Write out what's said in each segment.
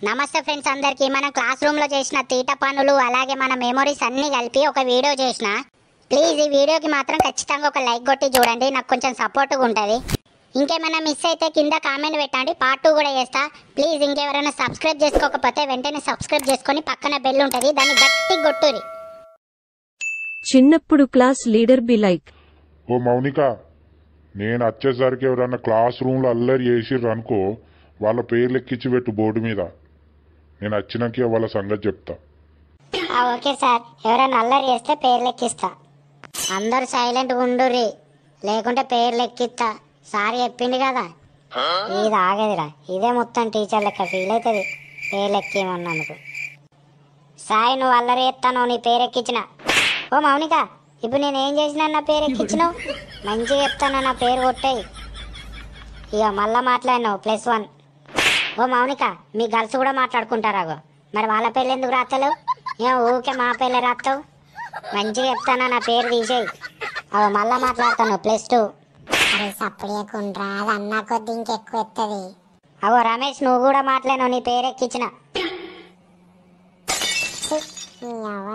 నమస్తే ఫ్రెండ్స్ అందరికి మన క్లాస్ రూమ్ లో చేసిన తీట పనులు అలాగే మన మెమరీస్ అన్ని కలిపి ఒక వీడియో చేసిన. ప్లీజ్ ఈ వీడియోకి మాత్రం ఖచ్చితంగా ఒక లైక్ కొట్టి చూడండి, నాకు కొంచెం సపోర్ట్గా ఉంటుంది. ఇంకేమైనా మిస్ అయితే కింద కామెంట్ పెట్టండి, పార్ట్ 2 కూడా చేస్తా. ప్లీజ్ ఇంకెవరైనా సబ్స్క్రైబ్ చేసుకోకపోతే వెంటనే సబ్స్క్రైబ్ చేసుకొని పక్కన బెల్ ఉంటుంది, దాన్ని గట్టి కొట్టురి. చిన్నప్పుడు క్లాస్ లీడర్ బి లైక్, ఓ మౌనిక, నేను వచ్చేసరికి ఎవరన్నా క్లాస్ రూమ్లో అల్లరి చేసిర్రు అనుకో, వాళ్ళ పేర్లు ఎక్కించి పెట్టు బోర్డు మీద. నేను వచ్చినాక వాళ్ళ సంగతి చెప్తా. ఓకే సార్, ఎవరైనా అల్లరి చేస్తే పేర్లు ఎక్కిస్తా. అందరు సైలెంట్గా ఉండుర్రి, లేకుంటే పేర్లు ఎక్కిస్తా. సార్ చెప్పింది కదా, ఇది ఆగేదిరా. ఇదే మొత్తం టీచర్ లెక్క ఫీల్ అవుతుంది పేర్లు ఎక్కిమన్నందుకు. సాయి నువ్వు అల్లరి చేస్తాను, నీ పేరు ఎక్కించిన. ఓ మౌనిక, ఇప్పుడు నేను ఏం చేసినా నా పేరు ఎక్కించినావు? మంచిగా చెప్తాను, నా పేరు కొట్టాయి. ఇక మళ్ళా మాట్లాడినావు +1. ఓ మౌనిక, మీ గర్ల్స్ కూడా మాట్లాడుకుంటారాగో, మరి వాళ్ళ పేర్లు ఎందుకు రాస్తలేవు? ఏం ఊరికే మా పేర్లే రాస్తావు? మంచిగా చెప్తానా, నా పేరు తీసేయి. అవి మళ్ళా మాట్లాడతాను +2. అరే సప్పుడేకుండ్రా, అది అన్నా కొద్ది ఇంకెక్కువ ఎత్తది. అవో రమేష్, నువ్వు కూడా మాట్లాడినావు, నీ పేరు ఎక్కించిన.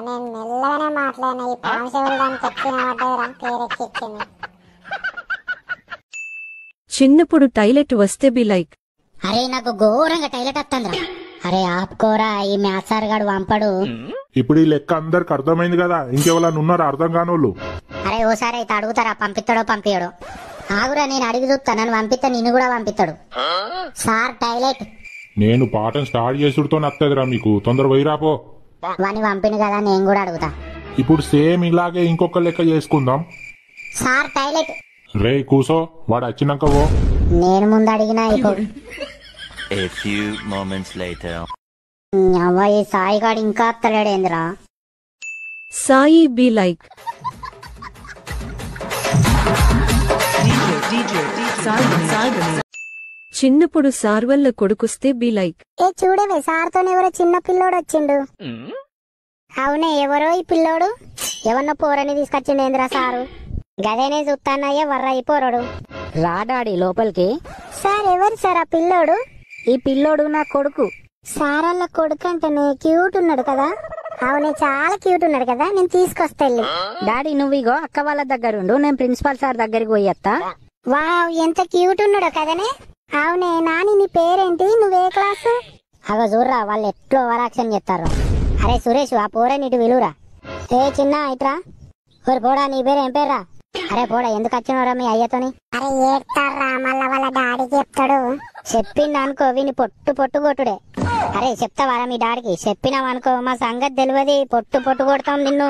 నేను మెల్లగానే మాట్లాడినా, ఈ పాంశవులు దానికి ఎక్కిన పడ్డదిరా, పేరు ఎక్కిచ్చింది. చిన్నప్పుడు టైలెట్ వస్తే బి లైక్, అరే నాకు ఘోరంగా టైలెట్ వస్తుందిరా. అరే ఆపుకోరా, ఈ మ్యాథ్స్ సార్ గాడు వంపడు. ఇప్పుడు ఈ లెక్క అందరికి అర్థమైంది కదా, ఇంకెవరన్నా ఉన్నారా అర్థం కానోళ్ళు? అరే ఓసారి అయితే అడుగుతారా, పంపిస్తాడో పంపించడో. ఆగురా, నేను అడిగి చూస్తా, నన్ను పంపిస్తా, నిన్ను కూడా పంపిస్తాడు. Sir toilet. నేను పాఠం స్టార్ట్ చేసుడుతో నత్తదిరా మీకు, తొందర పోయిరాపో. వాని పంపిణీ కదా, నేను కూడా అడుగుతా. ఇప్పుడు సేమ్ ఇలాగే ఇంకొక లెక్క చేసుకుందాం. Sir toilet. రే కూసో, వాడు వచ్చినాక ఓ. నేను ముందు అడిగినా ఇప్పుడు. A few moments later. అవ్వయి Sai గాడు ఇంకా అత్తలేడేందిరా. సాయి బి లైక్, చిన్నప్పుడు సార్ వల్ల కొడుకుస్తే బి లైక్, ఏ చూడవే, సార్తో ఎవరో చిన్న పిల్లోడు వచ్చిండు. అవునే, ఎవరో ఈ పిల్లోడు. ఎవరినో పోరని తీసుకొచ్చిండేందిరా సారు. గదేనే చూస్తానయ్యా వర్రయి పోరడు. రాడాడి లోపలికి. సార్ ఎవరు సార్ ఆ పిల్లోడు? ఈ పిల్లోడు నా కొడుకు. సార్ వాళ్ళ కొడుకు అంటేనే క్యూట్ ఉన్నాడు కదా. అవునే, చాలా క్యూట్ ఉన్నాడు కదా, నేను తీసుకొస్తా వెళ్ళి. డాడీ నువ్వు ఇగో అక్క వాళ్ళ దగ్గరుండు, నేను ప్రిన్సిపాల్ సార్ దగ్గరికి పోయేస్తా. వావ్, ఎంత క్యూట్ ఉన్నాడో కదనే. అవునే నాని, నీ పేరేంటి, నువ్వే క్లాసు? అగో చూర్రా, వాళ్ళు ఎట్లో ఓవరాక్షన్ చేస్తారు. అరే సురేష్, ఆ పోరని ఇటు విలువరా. ఏ చిన్న ఇట్రా. ఓరి పోడా, నీ పేరు ఏం పేర్రా? అరే పోడా, ఎందుకు వచ్చినవరా మీ అయ్యతోని? అరే ఏడ్తారా, మళ్ళా వాళ్ళ డాడీ చెప్తాడు. చెప్పిండు అనుకో, విని పొట్టు పొట్టు కొట్టుడే. అరే చెప్తావారా మీ డాడీకి? చెప్పినావనుకో మా సంగతి తెలియదు, పొట్టు పొట్టు కొడతాం నిన్ను.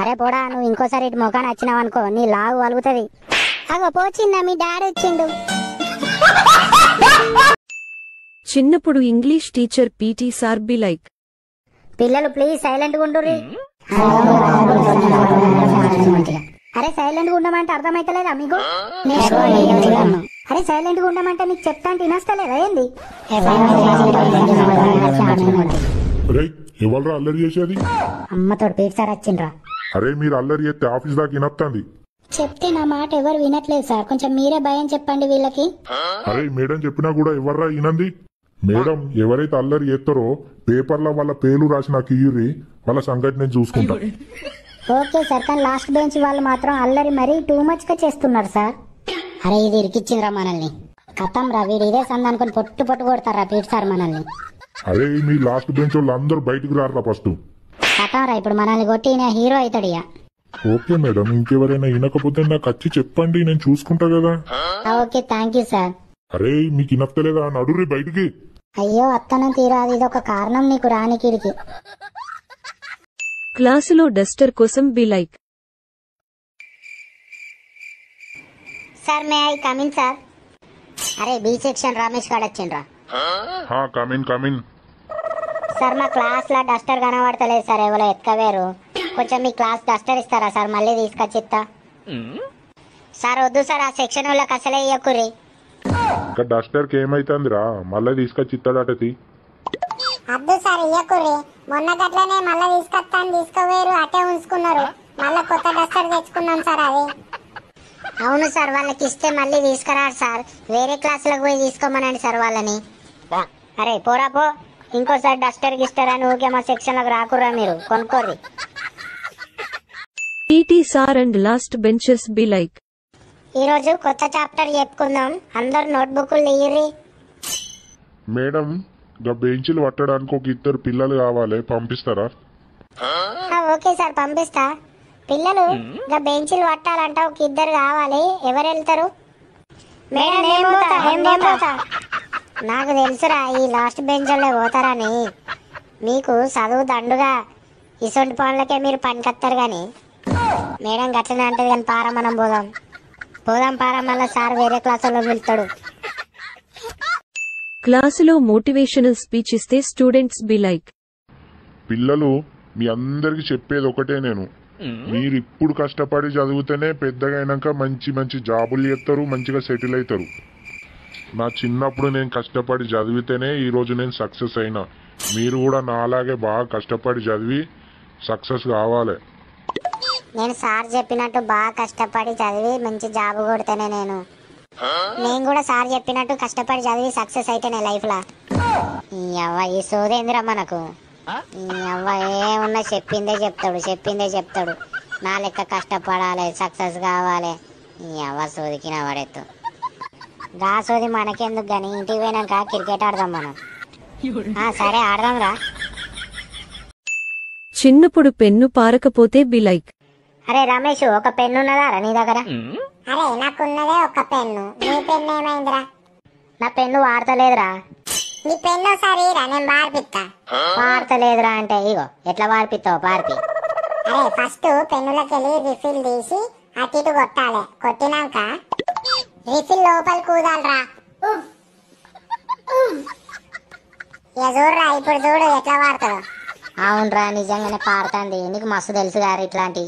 అరే పోడా, నువ్వు ఇంకోసారి ఇటు మొఖాన్ని వచ్చినావనుకో, నీ లాగు వలుగుతుంది. అగో పోచిందా, మీ డాడీ వచ్చిండు. చిన్నప్పుడు English teacher PT sir be like, పిల్లలు ప్లీజ్ సైలెంట్ గా ఉండుర్రి. అరే సైలెంట్ గా ఉండమంటే అర్థమైతలేదా మీకు? అరే సైలెంట్ గా ఉండమంటే మీకు చెప్తా అంటే వినస్తలేదా ఏంది? రే ఎవరు అల్లరి చేసేది? అమ్మతో పీట్ సార్ వచ్చిండ్రా. అరే మీరు అల్లరి చేస్తే ఆఫీస్ దాకా వినొస్తుంది. చెప్తే నా మాట ఎవరు వినట్లేదు సార్, కొంచెం మీరే భయం చెప్పండి వీళ్ళకి. అరే మేడం చెప్పినా కూడా ఎవర్రా వినంది? మేడం ఎవరైతే అల్లరి చేస్తారో పేపర్లో వాళ్ళ పేర్లు రాసి నాకు ఇయ్యుర్రి, వాళ్ళ సంగతి నేను చూసుకుంటా. ఓకే సార్, కానీ లాస్ట్ బెంచ్ వాళ్ళు మాత్రం అల్లరి మరీ టూ మచ్ గా చేస్తున్నారు సార్. అరే ఇది ఇరికిచ్చిందిరా మనల్ని. కథం రా, వీడు ఇదే సంద అనుకుని పొట్టు పొట్టు కొడతారా పీట్ సార్ మనల్ని. అరే మీ లాస్ట్ బెంచ్ వాళ్ళు అందరూ బయటికి రారా ఫస్ట్. కథం రా, ఇప్పుడు మనల్ని కొట్టి ఈయన హీరో అవుతాడు ఇక. ఓకే మేడం, ఇంకెవరైనా వినకపోతే నాకు వచ్చి చెప్పండి, నేను చూసుకుంటా కదా. Okay thank you sir. అరే మీకు వినక్కలేదా, నడుర్రి బయటికి. అయ్యో అత్తనం తీరాది, ఇది ఒక కారణం నీకు రానికిడికి. క్లాసులో డస్టర్ కోసం బి లైక్, sir may I come in sir? అరే బి సెక్షన్ రమేష్ గారు వచ్చిండ్రా. Come in come in. సార్ మా క్లాస్ లో డస్టర్ కనబడతలేదు సార్, ఎవరో ఎత్కవేరు. కొంచెం మీ క్లాస్ డస్టర్ ఇస్తారా సార్, మళ్ళీ తీసుకొచ్చిస్తా. సార్ వద్దు సార్, ఆ సెక్షన్ వాళ్ళకి అసలే ఇయ్యకుర్రి. ఇంకా డస్టర్ కి ఏమైతుందిరా, మళ్ళీ తీసుకొచ్చి ఇస్తాడటది. అద్దు సార్ ఇయ్యకుర్రి, మొన్న గట్లనే మళ్ళా తీసుకొస్తాను తీసుకోవేరు, అటే ఉంచుకున్నారు. మళ్ళా కొత్త డస్టర్ తెచ్చుకున్నాం సార్. అది అవును సార్, వాళ్ళకి ఇస్తే మళ్ళీ తీసుకురారు సార్, వేరే క్లాసులకు పోయి తీసుకోమనండి సార్ వాళ్ళని. అరే పోరా పో, ఇంకోసారి డస్టర్ గిస్టర్ అని ఊరికే మా సెక్షన్లోకి రాకుర్రా మీరు, కొనుక్కోర్రి. PT sir and last benchers be like. ఈరోజు కొత్త చాప్టర్ చెప్పుకుందాం, అందరు నోట్బుక్లు తీయర్రి. మేడం గా బెంచీలు పట్టడానికి ఒక ఇద్దరు పిల్లలు కావాలి, పంపిస్తారా? ఓకే సార్ పంపిస్తా. పిల్లలు ఇంకా బెంచీలు పట్టాలంట, ఒక ఇద్దరు కావాలి. ఎవరు వెళ్తారు? మేడం నేను పోతా. నాకు తెలుసురా ఈ లాస్ట్ బెంచ్లో పోతారని. మీకు చదువు దండుగా, ఇసొంటి పనులకే మీరు పనికొస్తారు కానీ. మేడం గట్లనే అంటది కానీ పారా, మనం పోదాం పారా, మళ్ళీ సార్ వేరే క్లాసులో వెళ్తాడు. క్లాసులో మోటివేషనల్ స్పీచ్ ఇస్తే స్టూడెంట్స్ బి లైక్. పిల్లలు మీ అందరికి చెప్పేది ఒకటే, నేను మీరు ఇప్పుడు కష్టపడి చదివితేనే పెద్దగా అయినాక మంచి మంచి జాబులు చేస్తారు, మంచిగా సెటిల్ అవుతారు. నా చిన్నప్పుడు నేను కష్టపడి చదివితేనే ఈరోజు నేను సక్సెస్ అయినా. మీరు కూడా నాలాగే బాగా కష్టపడి చదివి సక్సెస్ కావాలి. నేను సార్ చెప్పినట్టు బాగా కష్టపడి చదివి మంచి జాబ్ కొడితేనే నేను కూడా సార్ చెప్పినట్టు కష్టపడి చదివి సక్సెస్ అయితేనే లైఫ్లా. ఈ అవ్వ ఈ సోదేంద్ర మనకు. ఈ అవ్వ ఏమున్నా చెప్పిందే చెప్తాడు. నా లెక్క కష్టపడాలి, సక్సెస్ కావాలి. ఈ అవ్వ సోదికి నా పడెత్తు. గా సోది మనకెందుకు కానీ ఇంటికి పోయినాక క్రికెట్ ఆడదాం మనం. సరే ఆడదాం రా. చిన్నప్పుడు పెన్ను పారకపోతే బి లైక్. అరే రమేష్, ఒక పెన్ను ఉన్నదా రా నీ దగ్గర? అరే నాకున్నదే ఒక పెన్ను, నీ పెన్ను ఏమైందిరా? నా పెన్ను వాడతలేదురా. నీ పెన్ను సరేరా, నేను మార్పిస్తా. వాడతలేదురా అంటే ఇగో ఎట్లా వాడిపిస్తావు పార్పి. అరే ఫస్ట్ పెన్నులకి వెళ్ళి రిఫిల్ తీసి అటు ఇటు కొట్టాలి. కొట్టినాక రిఫిల్ లోపల కూదాలరా. ఇక చూడరా, ఇప్పుడు చూడు ఎట్లా వాడతాడు. అవునరా, నిజంగానే పారుతుంది. నీకు మస్తు తెలుసు గారు ఇట్లాంటి.